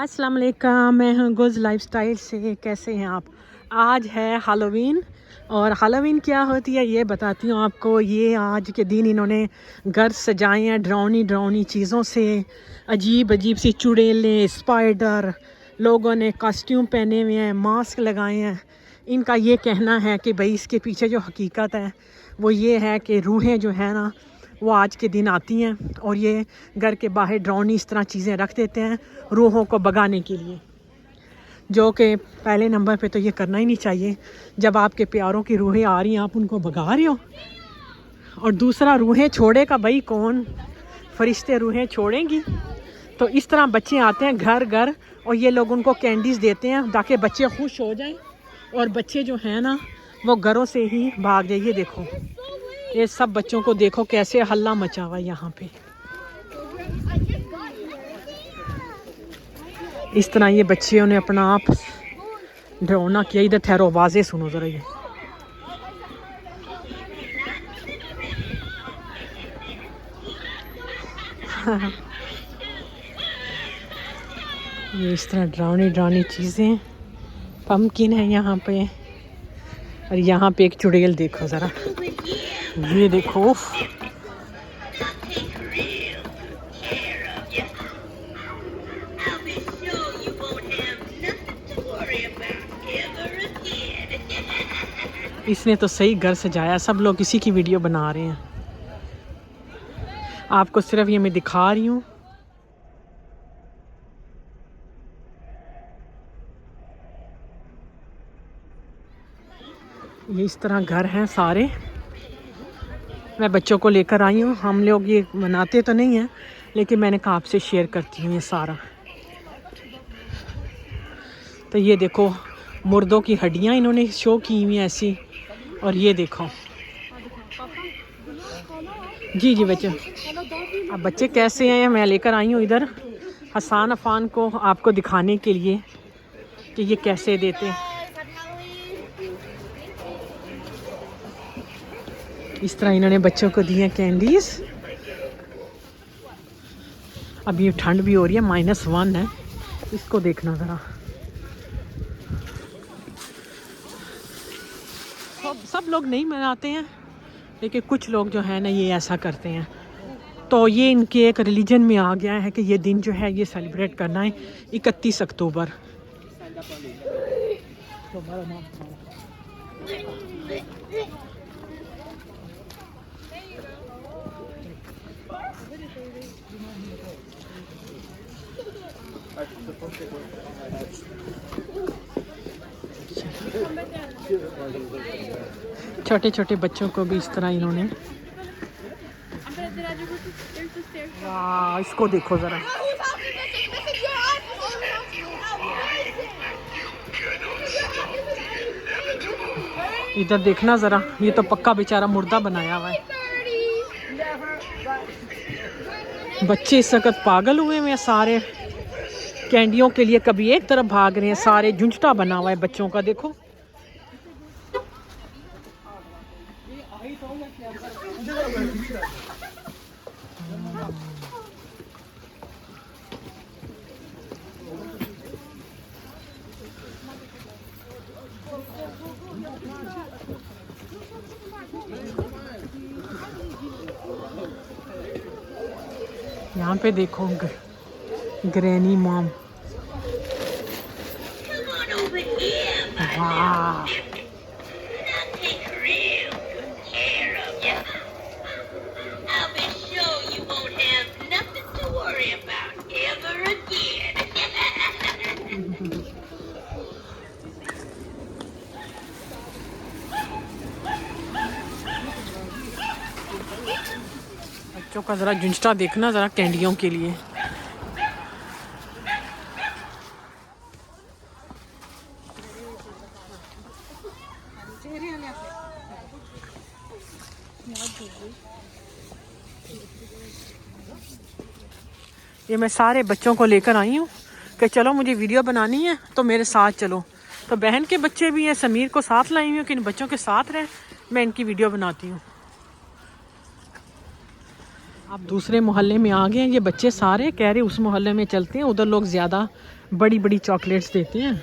अस्सलाम वालेकुम, मैं हूँ गुज लाइफस्टाइल से। कैसे हैं आप? आज है हैलोवीन और हैलोवीन क्या होती है ये बताती हूँ आपको। ये आज के दिन इन्होंने घर सजाए हैं डरावनी डरावनी चीज़ों से, अजीब अजीब सी चुड़ैलें, स्पाइडर, लोगों ने कॉस्ट्यूम पहने हुए हैं, मास्क लगाए हैं। इनका ये कहना है कि भाई इसके पीछे जो हकीकत है वो ये है कि रूहें जो है ना वो आज के दिन आती हैं और ये घर के बाहर डरावनी इस तरह चीज़ें रख देते हैं रूहों को भगाने के लिए, जो कि पहले नंबर पे तो ये करना ही नहीं चाहिए। जब आपके प्यारों की रूहें आ रही हैं आप उनको भगा रहे हो, और दूसरा रूहें छोड़ेगा भाई कौन? फरिश्ते रूहें छोड़ेंगी? तो इस तरह बच्चे आते हैं घर घर और ये लोग उनको कैंडीज़ देते हैं ताकि बच्चे खुश हो जाएं और बच्चे जो हैं ना वो घरों से ही भाग जाए। ये देखो, ये सब बच्चों को देखो कैसे हल्ला मचा हुआ है यहाँ पे। इस तरह ये बच्चियों ने अपना आप डरावना किया। इधर ठहरो, आवाज़ें सुनो ज़रा। ये इस तरह डरावनी डरावनी चीज़ें, पम्पकिन है यहाँ पे, और यहाँ पे एक चुड़ैल देखो ज़रा, ये देखो। इसने तो सही घर सजाया, सब लोग इसी की वीडियो बना रहे हैं। आपको सिर्फ ये मैं दिखा रही हूँ। ये इस तरह घर हैं सारे। मैं बच्चों को लेकर आई हूँ। हम लोग ये मनाते तो नहीं हैं लेकिन मैंने कहा आपसे शेयर करती हूँ ये सारा। तो ये देखो मुर्दों की हड्डियाँ इन्होंने शो की हुई ऐसी, और ये देखो। जी जी बच्चे, अब बच्चे कैसे हैं मैं लेकर आई हूँ इधर हसान अफान को आपको दिखाने के लिए कि ये कैसे देते हैं। इस तरह इन्होंने बच्चों को दी हैं कैंडीज़। अभी ठंड भी हो रही है, -1 है। इसको देखना ज़रा। सब लोग नहीं मनाते हैं लेकिन कुछ लोग जो है ना ये ऐसा करते हैं। तो ये इनके एक रिलीजन में आ गया है कि ये दिन जो है ये सेलिब्रेट करना है 31 अक्टूबर। छोटे छोटे बच्चों को भी इस तरह इन्होंने, वाह इसको देखो ज़रा। इधर देखना ज़रा, ये तो पक्का बेचारा मुर्दा बनाया हुआ है। बच्चे इस वक्त पागल हुए हैं सारे कैंडियों के लिए, कभी एक तरफ भाग रहे हैं, सारे झुंझटा बना हुआ है बच्चों का। देखो यहाँ पे देखो ग्रैनी मॉम, वाह बच्चों का ज़रा झुंझटा देखना ज़रा कैंडियों के लिए। ये मैं सारे बच्चों को लेकर आई हूँ कि चलो मुझे वीडियो बनानी है तो मेरे साथ चलो। तो बहन के बच्चे भी हैं, समीर को साथ लाई हुई हूँ कि इन बच्चों के साथ रहें, मैं इनकी वीडियो बनाती हूँ। आप दूसरे मोहल्ले में आ गए हैं, ये बच्चे सारे कह रहे उस मोहल्ले में चलते हैं, उधर लोग ज़्यादा बड़ी बड़ी चॉकलेट्स देते हैं।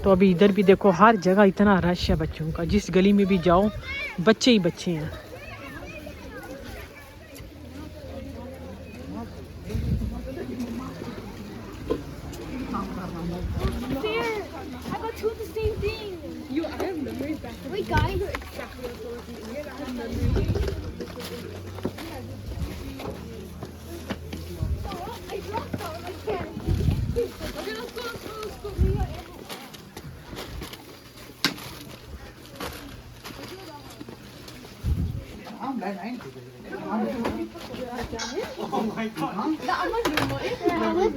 तो अभी इधर भी देखो हर जगह इतना रश है बच्चों का, जिस गली में भी जाओ बच्चे ही बच्चे हैं।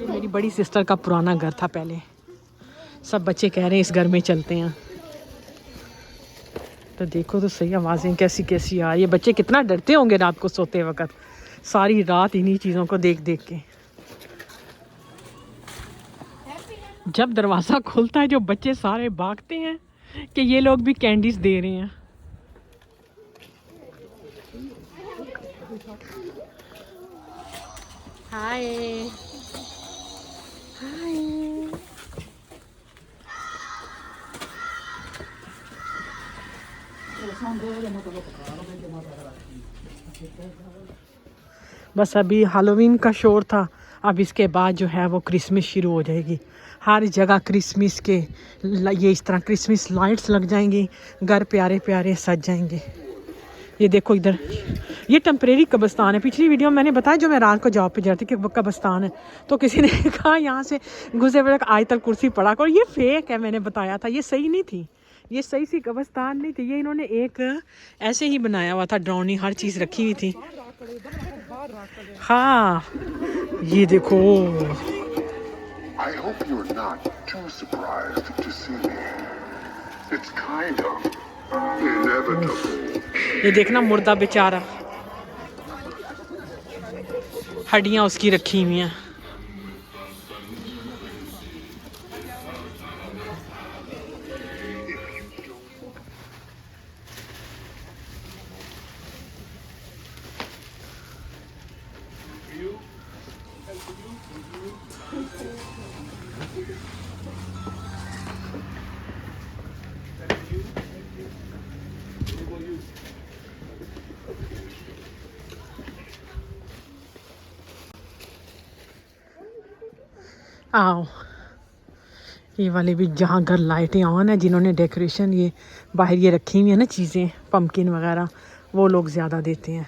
मेरी बड़ी सिस्टर का पुराना घर था पहले, सब बच्चे कह रहे हैं इस घर में चलते हैं। तो देखो तो सही आवाज़ें कैसी कैसी आ रही है। बच्चे कितना डरते होंगे रात को सोते वक्त, सारी रात इन्हीं चीज़ों को देख देख के। जब दरवाज़ा खुलता है जो बच्चे सारे भागते हैं कि ये लोग भी कैंडीज दे रहे हैं। हाय हाय। बस अभी हैलोवीन का शोर था, अब इसके बाद जो है वो क्रिसमस शुरू हो जाएगी। हर जगह क्रिसमस के ये इस तरह क्रिसमस लाइट्स लग जाएंगी, घर प्यारे प्यारे सज जाएंगे। ये देखो इधर ये टेम्परेरी कब्रिस्तान है। पिछली वीडियो में मैंने बताया जो मैं रात को जॉब पे जाती कि वो कब्रिस्तान है, तो किसी ने कहा यहाँ से गुजरे हुए आयतल कुर्सी पढ़ा कर। ये फेक है, मैंने बताया था, ये सही नहीं थी, ये सही सी कब्रिस्तान नहीं थी। ये इन्होंने एक ऐसे ही बनाया हुआ था, ड्रोनी हर चीज़ रखी हुई थी। हाँ ये देखो। I hope you're not too surprised to see me. It's kind of inevitable. ये देखना मुर्दा बेचारा, हड्डियां उसकी रखी हुई हैं। आओ, ये वाले भी जहाँ घर लाइटें ऑन है, जिन्होंने डेकोरेशन ये बाहर ये रखी हुई है ना चीज़ें, पम्पकिन वगैरह, वो लोग ज़्यादा देते हैं।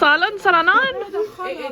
सालन सरानान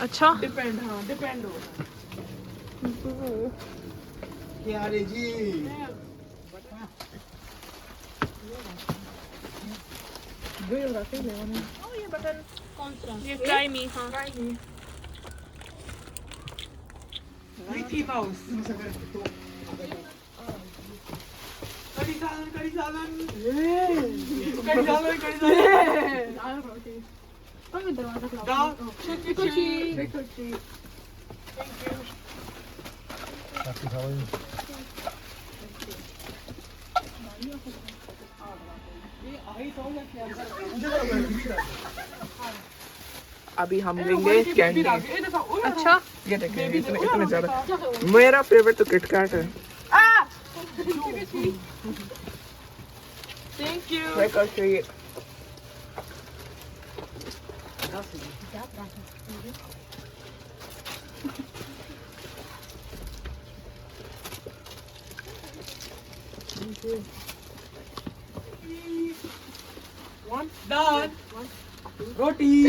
अच्छा डिपेंड हां डिपेंड हो क्या रे जी ये बटन कौन सा? ये ट्राई मी। हाँ मिकी माउस कड़ी सालन कड़ी सालन कड़ी सालन कड़ी सालन दरवाजा दा चिकुची अभी हम लेंगे कैंडी। अच्छा ये देखें इतने ज्यादा। मेरा फेवरेट तो किटकैट है। Thank you. ट्राई कर चाहिए। रोटी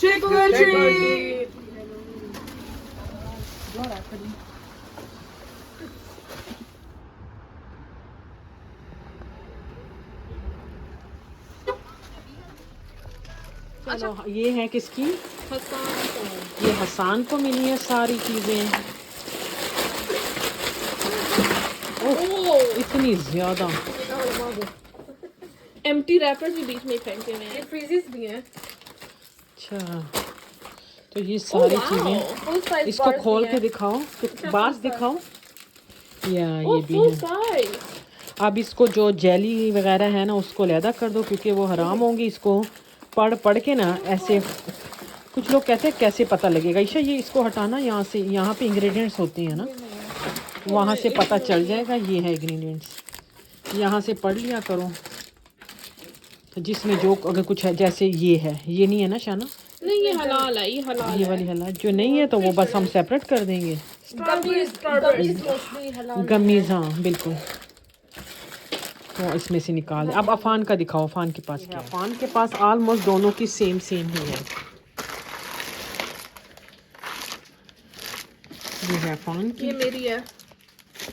trick or treat. चलो ये है किसकी? ये हसान को मिली है सारी चीजें। ओह इतनी ज्यादा। एम्प्टी रैपर्स भी बीच में फेंके हुए हैं। फ्रीजेस भी हैं। अच्छा तो ये सारी चीजें फुल साइज इसको खोल के दिखाओ, बार्स दिखाओ। या ये भी है। अब इसको जो जेली वगैरह है ना उसको अलहदा कर दो क्योंकि वो हराम होंगी। इसको पढ़ पढ़ के ना ऐसे कुछ लोग कहते हैं कैसे पता लगेगा। ईशा ये इसको हटाना यहाँ से, यहाँ पे इंग्रेडिएंट्स होते हैं ना वहाँ से पता चल जाएगा। ये है इंग्रेडिएंट्स, यहाँ से पढ़ लिया करो। तो जिसमें जो अगर कुछ है जैसे ये है, ये नहीं है ना शाना? नहीं ये हलाल है, ये हलाल ये वाली हलाल जो नहीं है तो वो बस हम सेपरेट कर देंगे। गमीज हाँ बिल्कुल। तो इसमें से निकाल। अब अफान का दिखाओ, अफान के पास क्या है? अफान के पास ऑलमोस्ट दोनों की सेम सेम ही है। ये है अफान की। ये मेरी है।